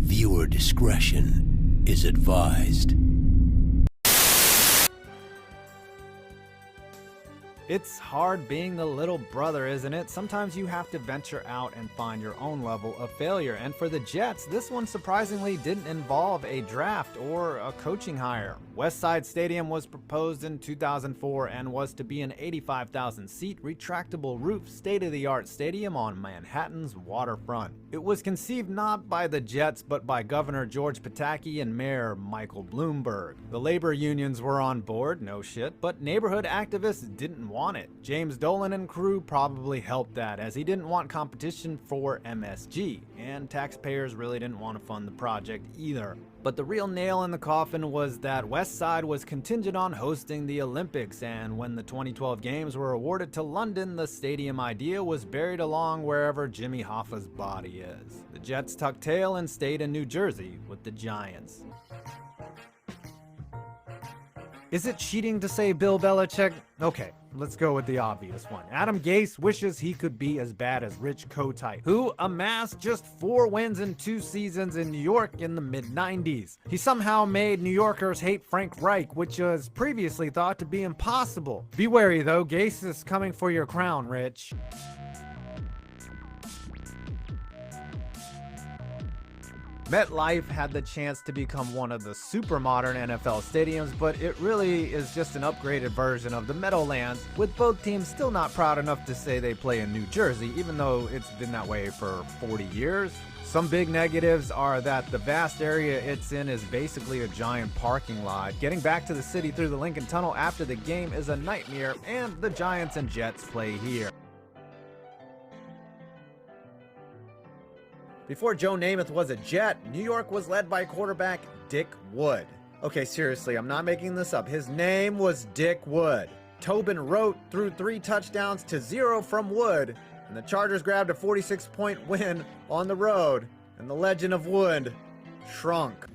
Viewer discretion is advised. It's hard being the little brother, isn't it? Sometimes you have to venture out and find your own level of failure. And for the Jets, this one surprisingly didn't involve a draft or a coaching hire. Westside Stadium was proposed in 2004 and was to be an 85,000-seat, retractable roof, state-of-the-art stadium on Manhattan's waterfront. It was conceived not by the Jets, but by Governor George Pataki and Mayor Michael Bloomberg. The labor unions were on board, no shit, but neighborhood activists didn't want it. James Dolan and crew probably helped that, as he didn't want competition for MSG, and taxpayers really didn't want to fund the project either. But the real nail in the coffin was that Westside was contingent on hosting the Olympics, and when the 2012 games were awarded to London, the stadium idea was buried along wherever Jimmy Hoffa's body is. The Jets tucked tail and stayed in New Jersey with the Giants. Is it cheating to say Bill Belichick? Okay, let's go with the obvious one. Adam Gase wishes he could be as bad as Rich Kotite, who amassed just 4 wins in 2 seasons in New York in the mid-90s. He somehow made New Yorkers hate Frank Reich, which was previously thought to be impossible. Be wary though, Gase is coming for your crown, Rich. MetLife had the chance to become one of the super modern NFL stadiums, but it really is just an upgraded version of the Meadowlands, with both teams still not proud enough to say they play in New Jersey, even though it's been that way for 40 years. Some big negatives are that the vast area it's in is basically a giant parking lot. Getting back to the city through the Lincoln Tunnel after the game is a nightmare, and the Giants and Jets play here. Before Joe Namath was a Jet, New York was led by quarterback Dick Wood. Okay, seriously, I'm not making this up. His name was Dick Wood. Tobin Rote threw 3 touchdowns to 0 from Wood, and the Chargers grabbed a 46-point win on the road, and the legend of Wood shrunk.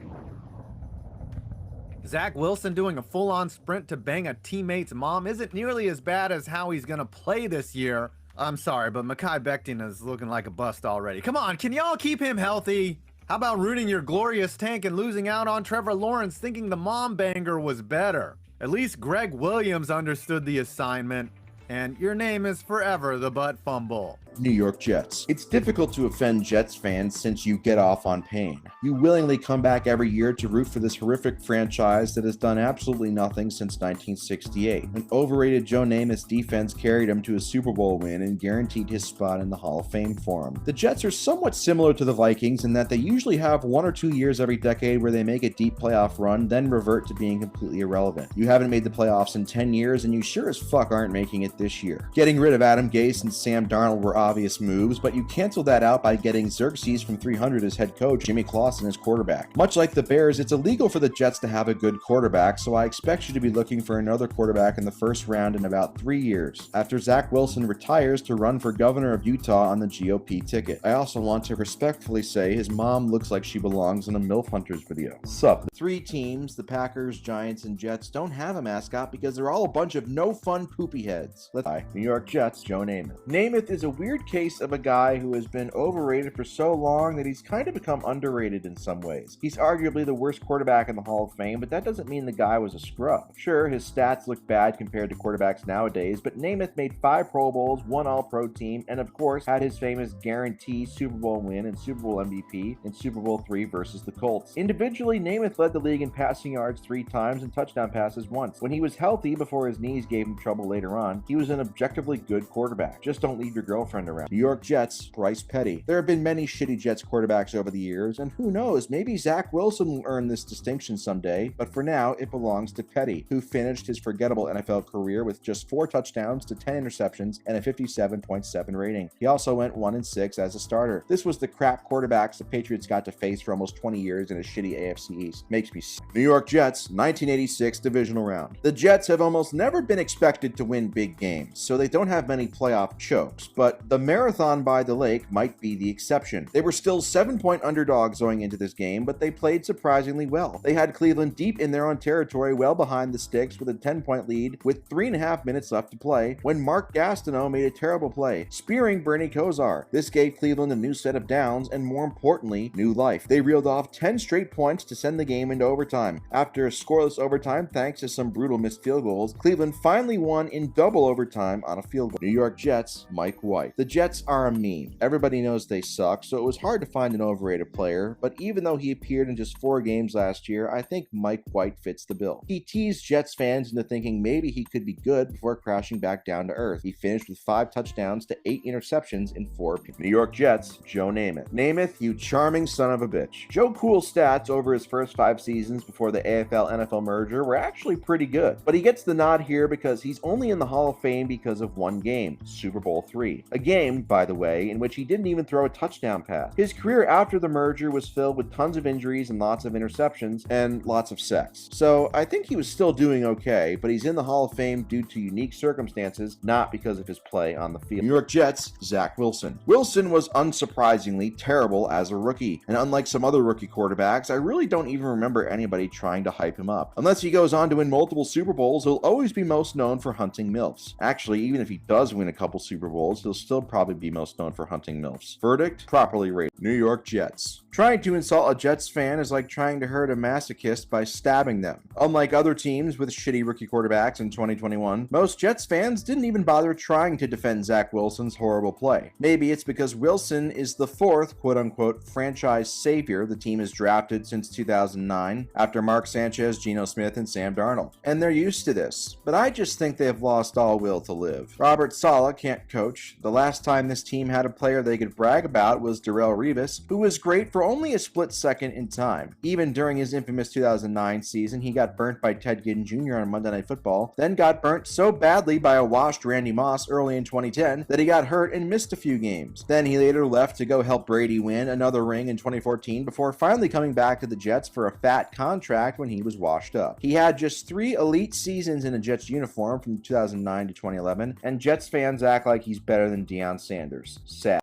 Zach Wilson doing a full-on sprint to bang a teammate's mom isn't nearly as bad as how he's gonna play this year. I'm sorry, but Mekhi Becton is looking like a bust already. Come on, can y'all keep him healthy? How about rooting your glorious tank and losing out on Trevor Lawrence thinking the mom banger was better? At least Greg Williams understood the assignment, and your name is forever the butt fumble. New York Jets. It's difficult to offend Jets fans since you get off on pain. You willingly come back every year to root for this horrific franchise that has done absolutely nothing since 1968. An overrated Joe Namath's defense carried him to a Super Bowl win and guaranteed his spot in the Hall of Fame for him. The Jets are somewhat similar to the Vikings in that they usually have 1 or 2 years every decade where they make a deep playoff run, then revert to being completely irrelevant. You haven't made the playoffs in 10 years, and you sure as fuck aren't making it this year. Getting rid of Adam Gase and Sam Darnold were obvious moves, but you canceled that out by getting Xerxes from 300 as head coach, Jimmy Clausen as quarterback. Much like the Bears, it's illegal for the Jets to have a good quarterback, so I expect you to be looking for another quarterback in the first round in about 3 years, after Zach Wilson retires to run for governor of Utah on the GOP ticket. I also want to respectfully say his mom looks like she belongs in a MILF Hunters video. Sup? 3 teams, the Packers, Giants, and Jets, don't have a mascot because they're all a bunch of no-fun poopy heads. Hi, New York Jets, Joe Namath. Namath is a weird case of a guy who has been overrated for so long that he's kind of become underrated in some ways. He's arguably the worst quarterback in the Hall of Fame, but that doesn't mean the guy was a scrub. Sure, his stats look bad compared to quarterbacks nowadays, but Namath made 5 Pro Bowls, 1 All-Pro team, and of course had his famous guarantee Super Bowl win and Super Bowl MVP in Super Bowl III versus the Colts. Individually, Namath led the league in passing yards 3 times and touchdown passes once. When he was healthy before his knees gave him trouble later on, he was an objectively good quarterback. Just don't leave your girlfriend around. New York Jets, Bryce Petty. There have been many shitty Jets quarterbacks over the years, and who knows, maybe Zach Wilson will earn this distinction someday, but for now, it belongs to Petty, who finished his forgettable NFL career with just 4 touchdowns to 10 interceptions and a 57.7 rating. He also went 1-6 as a starter. This was the crap quarterbacks the Patriots got to face for almost 20 years in a shitty AFC East. Makes me sick. New York Jets, 1986 divisional round. The Jets have almost never been expected to win big games, so they don't have many playoff chokes, but The marathon by the lake might be the exception. They were still 7-point underdogs going into this game, but they played surprisingly well. They had Cleveland deep in their own territory, well behind the sticks, with a 10-point lead with 3.5 minutes left to play when Mark Gastineau made a terrible play, spearing Bernie Kosar. This gave Cleveland a new set of downs and, more importantly, new life. They reeled off 10 straight points to send the game into overtime. After a scoreless overtime, thanks to some brutal missed field goals, Cleveland finally won in double overtime on a field goal. New York Jets, Mike White. The Jets are a meme. Everybody knows they suck, so it was hard to find an overrated player, but even though he appeared in just 4 games last year, I think Mike White fits the bill. He teased Jets fans into thinking maybe he could be good before crashing back down to earth. He finished with 5 touchdowns to 8 interceptions in 4. New York Jets, Joe Namath. Namath, you charming son of a bitch. Joe Cool's stats over his first 5 seasons before the AFL-NFL merger were actually pretty good, but he gets the nod here because he's only in the Hall of Fame because of one game, Super Bowl III. A game, by the way, in which he didn't even throw a touchdown pass. His career after the merger was filled with tons of injuries and lots of interceptions and lots of sex. So I think he was still doing okay, but he's in the Hall of Fame due to unique circumstances, not because of his play on the field. New York Jets, Zach Wilson. Wilson was unsurprisingly terrible as a rookie, and unlike some other rookie quarterbacks, I really don't even remember anybody trying to hype him up. Unless he goes on to win multiple Super Bowls, he'll always be most known for hunting MILFs. Actually, even if he does win a couple Super Bowls, he'll still probably be most known for hunting MILFs. Verdict, properly rated. New York Jets. Trying to insult a Jets fan is like trying to hurt a masochist by stabbing them. Unlike other teams with shitty rookie quarterbacks in 2021, most Jets fans didn't even bother trying to defend Zach Wilson's horrible play. Maybe it's because Wilson is the 4th quote-unquote franchise savior the team has drafted since 2009, after Mark Sanchez, Geno Smith, and Sam Darnold. And they're used to this, but I just think they've lost all will to live. Robert Saleh can't coach. The last time this team had a player they could brag about was Darrelle Revis, who was great for only a split second in time. Even during his infamous 2009 season, he got burnt by Ted Ginn Jr. on Monday Night Football, then got burnt so badly by a washed Randy Moss early in 2010 that he got hurt and missed a few games. Then he later left to go help Brady win another ring in 2014 before finally coming back to the Jets for a fat contract when he was washed up. He had just 3 elite seasons in a Jets uniform from 2009 to 2011, and Jets fans act like he's better than Deion Sanders. Sad.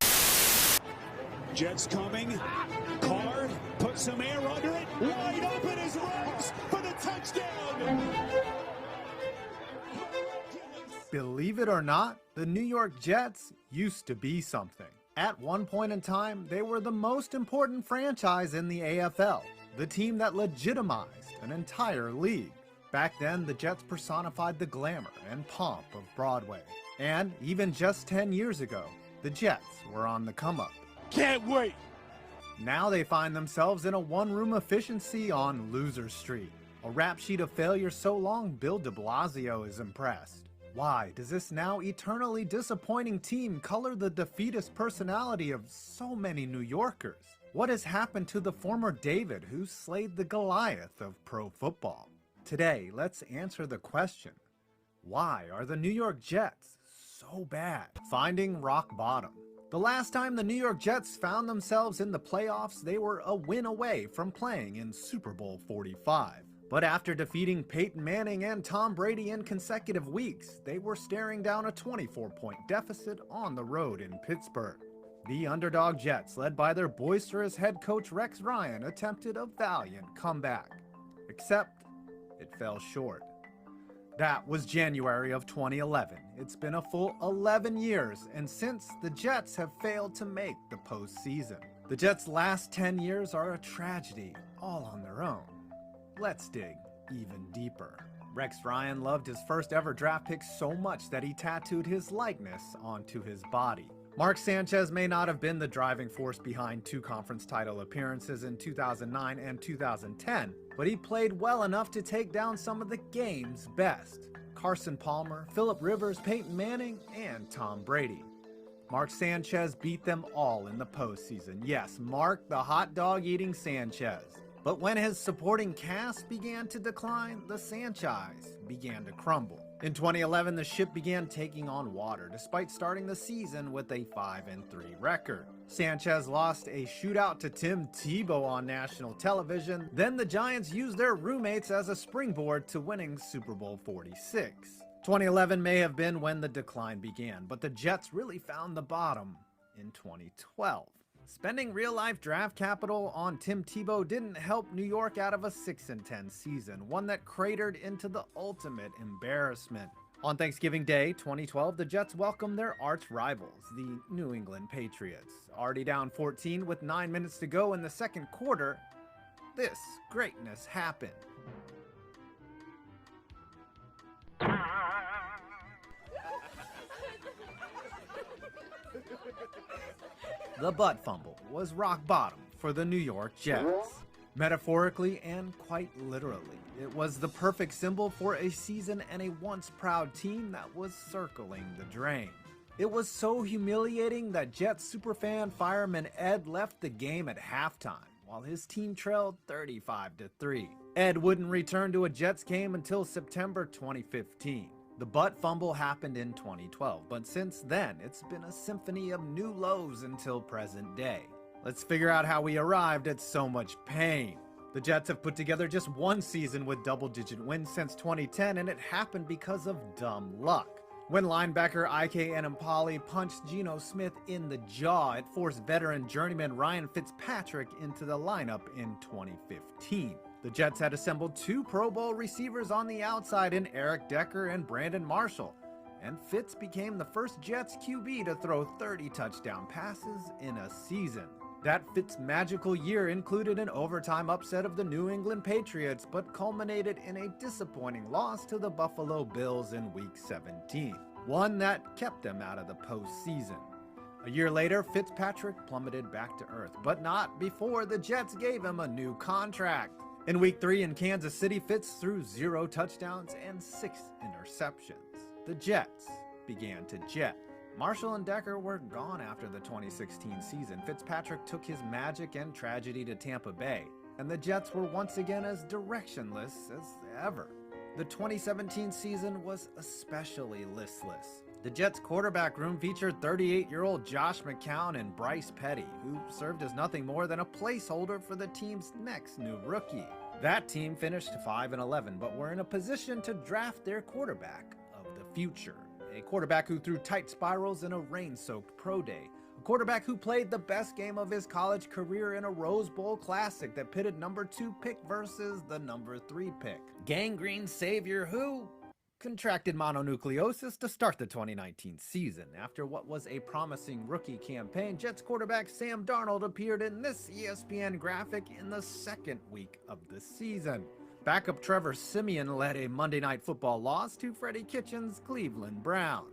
Jets coming. Carr put some air under it. Wide open is Ruggs for the touchdown. Believe it or not, the New York Jets used to be something. At one point in time, they were the most important franchise in the AFL, the team that legitimized an entire league. Back then, the Jets personified the glamour and pomp of Broadway. And even just 10 years ago, the Jets were on the come-up. Can't wait. Now they find themselves in a one-room efficiency on Loser Street, a rap sheet of failure so long Bill de Blasio is impressed. Why does this now eternally disappointing team color the defeatist personality of so many New Yorkers? What has happened to the former David who slayed the Goliath of pro football? Today, let's answer the question, why are the New York Jets so bad? Finding rock bottom. The last time the New York Jets found themselves in the playoffs, they were a win away from playing in Super Bowl 45. But after defeating Peyton Manning and Tom Brady in consecutive weeks, they were staring down a 24-point deficit on the road in Pittsburgh. The underdog Jets, led by their boisterous head coach Rex Ryan, attempted a valiant comeback. Except, it fell short. That was January of 2011. It's been a full 11 years, and since, the Jets have failed to make the postseason. The Jets' last 10 years are a tragedy, all on their own. Let's dig even deeper. Rex Ryan loved his first ever draft pick so much that he tattooed his likeness onto his body. Mark Sanchez may not have been the driving force behind 2 conference title appearances in 2009 and 2010, but he played well enough to take down some of the game's best: Carson Palmer, Phillip Rivers, Peyton Manning, and Tom Brady. Mark Sanchez beat them all in the postseason. Yes, Mark the hot dog eating Sanchez. But when his supporting cast began to decline, the franchise began to crumble. In 2011, the ship began taking on water, despite starting the season with a 5-3 record. Sanchez lost a shootout to Tim Tebow on national television. Then the Giants used their roommates as a springboard to winning Super Bowl 46. 2011 may have been when the decline began, but the Jets really found the bottom in 2012. Spending real-life draft capital on Tim Tebow didn't help New York out of a 6-10 season, one that cratered into the ultimate embarrassment. On Thanksgiving Day 2012, the Jets welcomed their arch rivals, the New England Patriots. Already down 14 with 9 minutes to go in the second quarter, this greatness happened. The butt fumble was rock bottom for the New York Jets. Metaphorically and quite literally, it was the perfect symbol for a season and a once proud team that was circling the drain. It was so humiliating that Jets superfan fireman Ed left the game at halftime, while his team trailed 35-3. Ed wouldn't return to a Jets game until September 2015. The butt fumble happened in 2012, but since then, it's been a symphony of new lows until present day. Let's figure out how we arrived at so much pain. The Jets have put together just one season with double-digit wins since 2010, and it happened because of dumb luck. When linebacker Ike Enemkpali punched Geno Smith in the jaw, it forced veteran journeyman Ryan Fitzpatrick into the lineup in 2015. The Jets had assembled 2 Pro Bowl receivers on the outside in Eric Decker and Brandon Marshall, and Fitz became the first Jets QB to throw 30 touchdown passes in a season. That Fitz magical year included an overtime upset of the New England Patriots, but culminated in a disappointing loss to the Buffalo Bills in Week 17, one that kept them out of the postseason. A year later, Fitzpatrick plummeted back to earth, but not before the Jets gave him a new contract. In Week 3 in Kansas City, Fitz threw 0 touchdowns and 6 interceptions. The Jets began to jet. Marshall and Decker were gone after the 2016 season. Fitzpatrick took his magic and tragedy to Tampa Bay, and the Jets were once again as directionless as ever. The 2017 season was especially listless. The Jets' quarterback room featured 38-year-old Josh McCown and Bryce Petty, who served as nothing more than a placeholder for the team's next new rookie. That team finished 5-11, but were in a position to draft their quarterback of the future. A quarterback who threw tight spirals in a rain-soaked pro day. A quarterback who played the best game of his college career in a Rose Bowl Classic that pitted number 2 pick versus the number 3 pick. Gangrene savior who contracted mononucleosis to start the 2019 season. After what was a promising rookie campaign, Jets quarterback Sam Darnold appeared in this ESPN graphic in the second week of the season. Backup Trevor Siemian led a Monday Night Football loss to Freddie Kitchens' Cleveland Browns.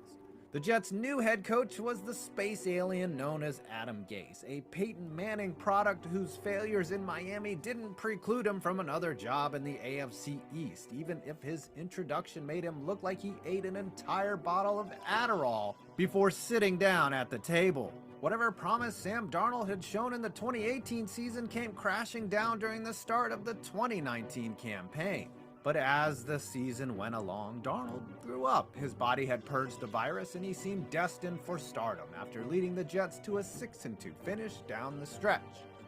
The Jets' new head coach was the space alien known as Adam Gase, a Peyton Manning product whose failures in Miami didn't preclude him from another job in the AFC East, even if his introduction made him look like he ate an entire bottle of Adderall before sitting down at the table. Whatever promise Sam Darnold had shown in the 2018 season came crashing down during the start of the 2019 campaign. But as the season went along, Darnold grew up. His body had purged the virus and he seemed destined for stardom after leading the Jets to a 6-2 finish down the stretch.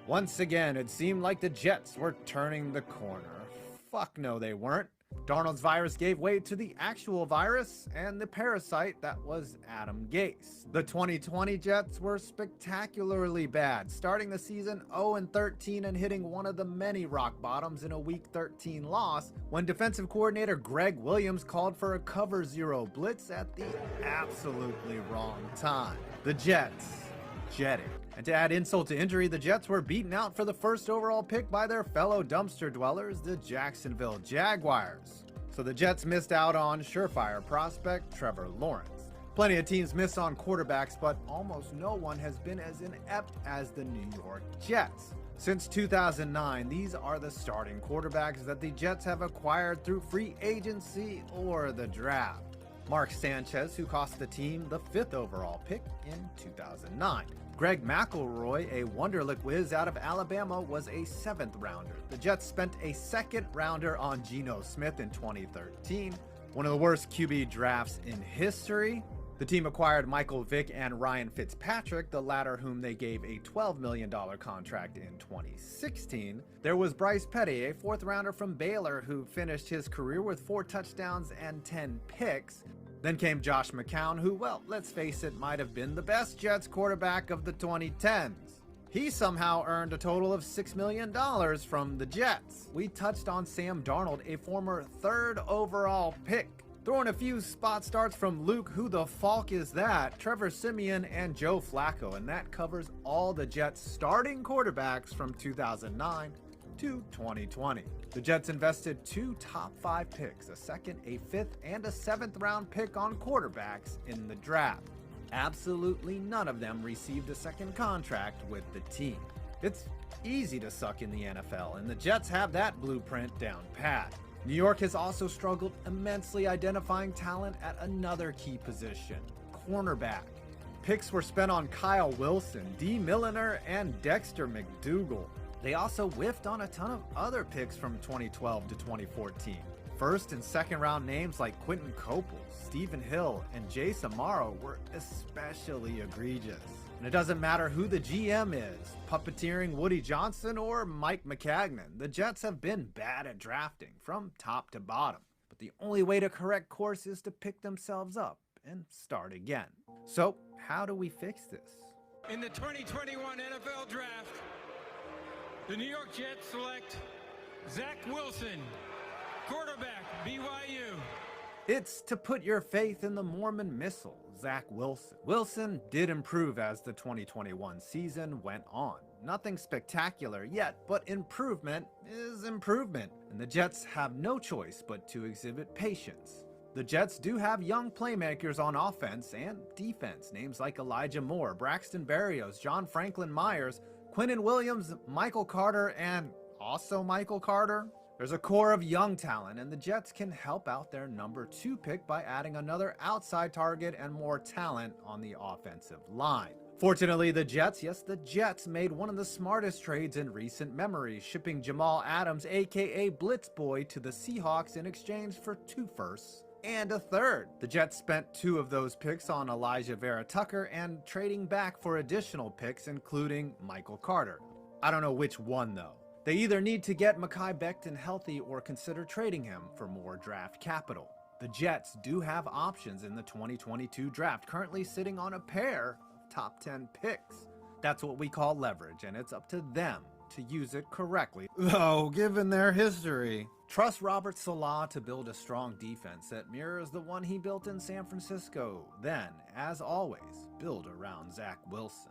Once again, it seemed like the Jets were turning the corner. Fuck no, they weren't. Darnold's virus gave way to the actual virus and the parasite that was Adam Gase. The 2020 Jets were spectacularly bad, starting the season 0-13 and hitting one of the many rock bottoms in a Week 13 loss when defensive coordinator Greg Williams called for a cover 0 blitz at the absolutely wrong time. The Jets jetted. And to add insult to injury, the Jets were beaten out for the first overall pick by their fellow dumpster dwellers, the Jacksonville Jaguars. So the Jets missed out on surefire prospect Trevor Lawrence. Plenty of teams miss on quarterbacks, but almost no one has been as inept as the New York Jets. Since 2009, these are the starting quarterbacks that the Jets have acquired through free agency or the draft. Mark Sanchez, who cost the team the 5th overall pick in 2009. Greg McElroy, a Wonderlic whiz out of Alabama, was a 7th rounder. The Jets spent a 2nd rounder on Geno Smith in 2013, one of the worst QB drafts in history. The team acquired Michael Vick and Ryan Fitzpatrick, the latter whom they gave a $12 million contract in 2016. There was Bryce Petty, a fourth-rounder from Baylor who finished his career with 4 touchdowns and 10 picks. Then came Josh McCown, who, well, let's face it, might have been the best Jets quarterback of the 2010s. He somehow earned a total of $6 million from the Jets. We touched on Sam Darnold, a former 3rd overall pick. Throwing a few spot starts from Luke, who the Falk is that, Trevor Siemian, and Joe Flacco, and that covers all the Jets' starting quarterbacks from 2009 to 2020. The Jets invested 2 top 5 picks, a 2nd, a 5th, and a 7th round pick on quarterbacks in the draft. Absolutely none of them received a second contract with the team. It's easy to suck in the NFL, and the Jets have that blueprint down pat. New York has also struggled immensely identifying talent at another key position, cornerback. Picks were spent on Kyle Wilson, D. Milliner, and Dexter McDougal. They also whiffed on a ton of other picks from 2012 to 2014. First and second round names like Quentin Copel, Stephen Hill, and Jay Samaro were especially egregious. And it doesn't matter who the GM is, puppeteering Woody Johnson or Mike McCagnon, the Jets have been bad at drafting from top to bottom. But the only way to correct course is to pick themselves up and start again. So how do we fix this? In the 2021 NFL Draft, the New York Jets select Zach Wilson, quarterback, BYU. It's to put your faith in the Mormon missile, Zach Wilson. Wilson did improve as the 2021 season went on. Nothing spectacular yet, but improvement is improvement. And the Jets have no choice but to exhibit patience. The Jets do have young playmakers on offense and defense, names like Elijah Moore, Braxton Berrios, John Franklin Myers, Quinnen Williams, Michael Carter, and also Michael Carter. There's a core of young talent, and the Jets can help out their number 2 pick by adding another outside target and more talent on the offensive line. Fortunately, the Jets made one of the smartest trades in recent memory, shipping Jamal Adams, aka Blitz Boy, to the Seahawks in exchange for 2 firsts and a 3rd. The Jets spent 2 of those picks on Elijah Vera Tucker and trading back for additional picks, including Michael Carter. I don't know which one, though. They either need to get Mekhi Becton healthy or consider trading him for more draft capital. The Jets do have options in the 2022 draft, currently sitting on a pair of top 10 picks. That's what we call leverage, and it's up to them to use it correctly, though given their history. Trust Robert Saleh to build a strong defense that mirrors the one he built in San Francisco. Then, as always, build around Zach Wilson.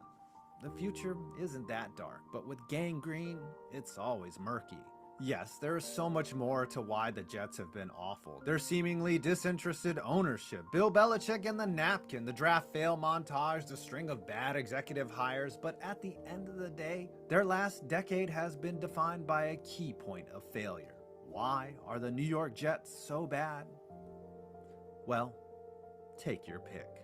The future isn't that dark, but with Gang Green, it's always murky. Yes, there is so much more to why the Jets have been awful. Their seemingly disinterested ownership, Bill Belichick and the napkin, the draft fail montage, the string of bad executive hires, but at the end of the day, their last decade has been defined by a key point of failure. Why are the New York Jets so bad? Well, take your pick.